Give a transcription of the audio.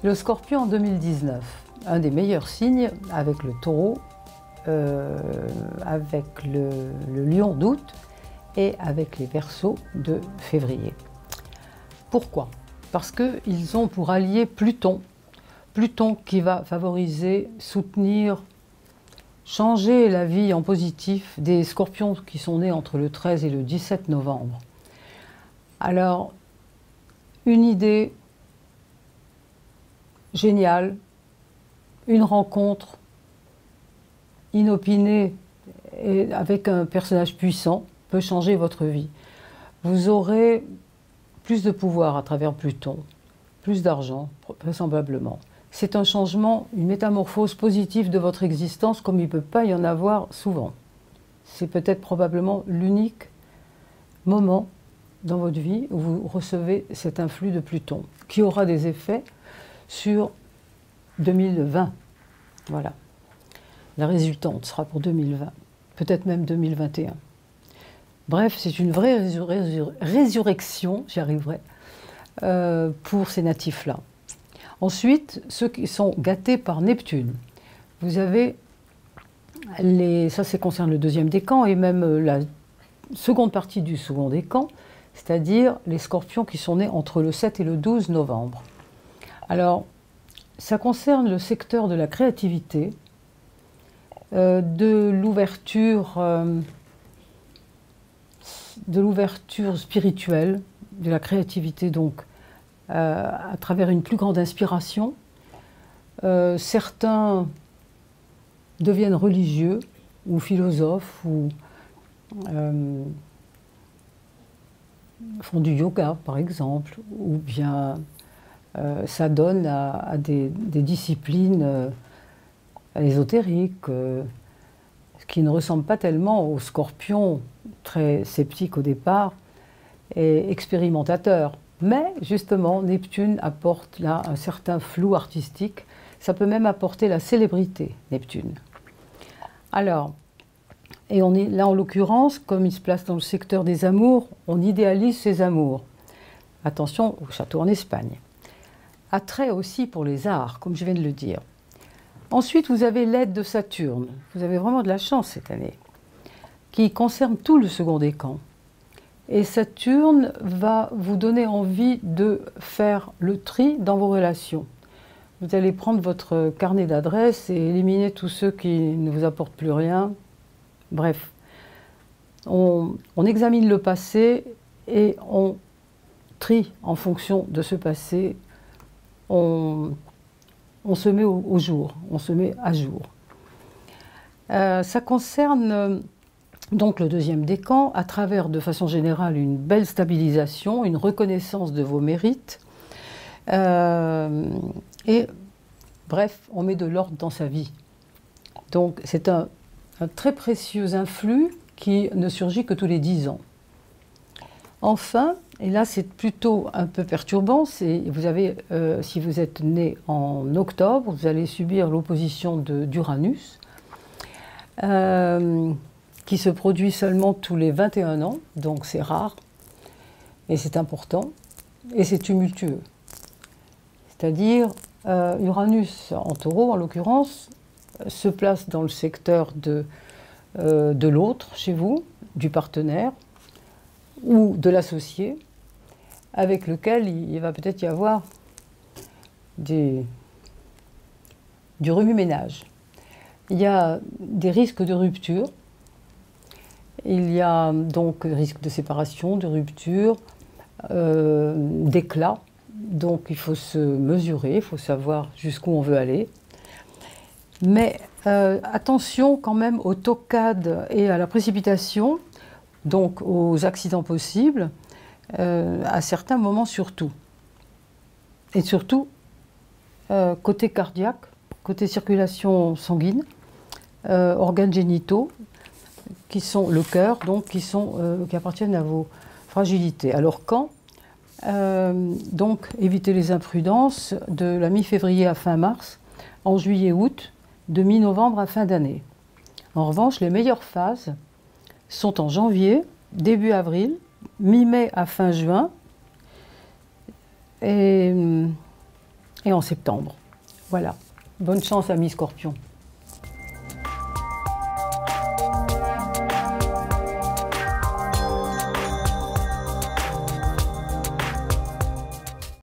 Le Scorpion en 2019, un des meilleurs signes avec le Taureau, avec le Lion d'août et avec les Verseaux de février. Pourquoi? Parce qu'ils ont pour allié Pluton. Pluton qui va favoriser, soutenir, changer la vie en positif des Scorpions qui sont nés entre le 13 et le 17 novembre. Alors, une idée géniale, une rencontre inopinée et avec un personnage puissant peut changer votre vie. Vous aurez plus de pouvoir à travers Pluton, plus d'argent, vraisemblablement. C'est un changement, une métamorphose positive de votre existence comme il ne peut pas y en avoir souvent. C'est peut-être probablement l'unique moment dans votre vie où vous recevez cet influx de Pluton, qui aura des effets sur 2020. Voilà. La résultante sera pour 2020, peut-être même 2021. Bref, c'est une vraie résurrection, j'y arriverai, pour ces natifs-là. Ensuite, ceux qui sont gâtés par Neptune. Vous avez, ça concerne le deuxième décan et même la seconde partie du second décan, c'est-à-dire les Scorpions qui sont nés entre le 7 et le 12 novembre. Alors, ça concerne le secteur de la créativité, de l'ouverture spirituelle, de la créativité donc, à travers une plus grande inspiration. Certains deviennent religieux ou philosophes ou font du yoga par exemple, ou bien s'adonnent à des disciplines ésotériques qui ne ressemblent pas tellement aux Scorpions très sceptiques au départ et expérimentateurs. Mais justement, Neptune apporte là un certain flou artistique. Ça peut même apporter la célébrité, Neptune. Alors, et on est là en l'occurrence, comme il se place dans le secteur des amours, on idéalise ses amours. Attention au château en Espagne. Attrait aussi pour les arts, comme je viens de le dire. Ensuite, vous avez l'aide de Saturne. Vous avez vraiment de la chance cette année, qui concerne tout le second décan. Et Saturne va vous donner envie de faire le tri dans vos relations. Vous allez prendre votre carnet d'adresses et éliminer tous ceux qui ne vous apportent plus rien. Bref, on examine le passé et on trie en fonction de ce passé. On se met au jour, on se met à jour. Ça concerne donc le deuxième décan, à travers de façon générale une belle stabilisation, une reconnaissance de vos mérites. Et bref, on met de l'ordre dans sa vie. Donc c'est un très précieux influx qui ne surgit que tous les 10 ans. Enfin, et là c'est plutôt un peu perturbant, vous avez, si vous êtes né en octobre, vous allez subir l'opposition d'Uranus, qui se produit seulement tous les 21 ans, donc c'est rare, et c'est important, et c'est tumultueux. C'est-à-dire, Uranus en Taureau, en l'occurrence, se place dans le secteur de l'autre, chez vous, du partenaire, ou de l'associé, avec lequel il va peut-être y avoir du remue-ménage. Il y a des risques de rupture, il y a donc risque de séparation, de rupture, d'éclat. Donc il faut se mesurer, il faut savoir jusqu'où on veut aller. Mais attention quand même aux toccades et à la précipitation, donc aux accidents possibles, à certains moments surtout. Et surtout, côté cardiaque, côté circulation sanguine, organes génitaux, qui sont le cœur, donc qui appartiennent à vos fragilités. Alors quand donc évitez les imprudences de la mi-février à fin mars, en juillet-août, de mi-novembre à fin d'année. En revanche, les meilleures phases sont en janvier, début avril, mi-mai à fin juin, et et en septembre. Voilà. Bonne chance, amis Scorpions.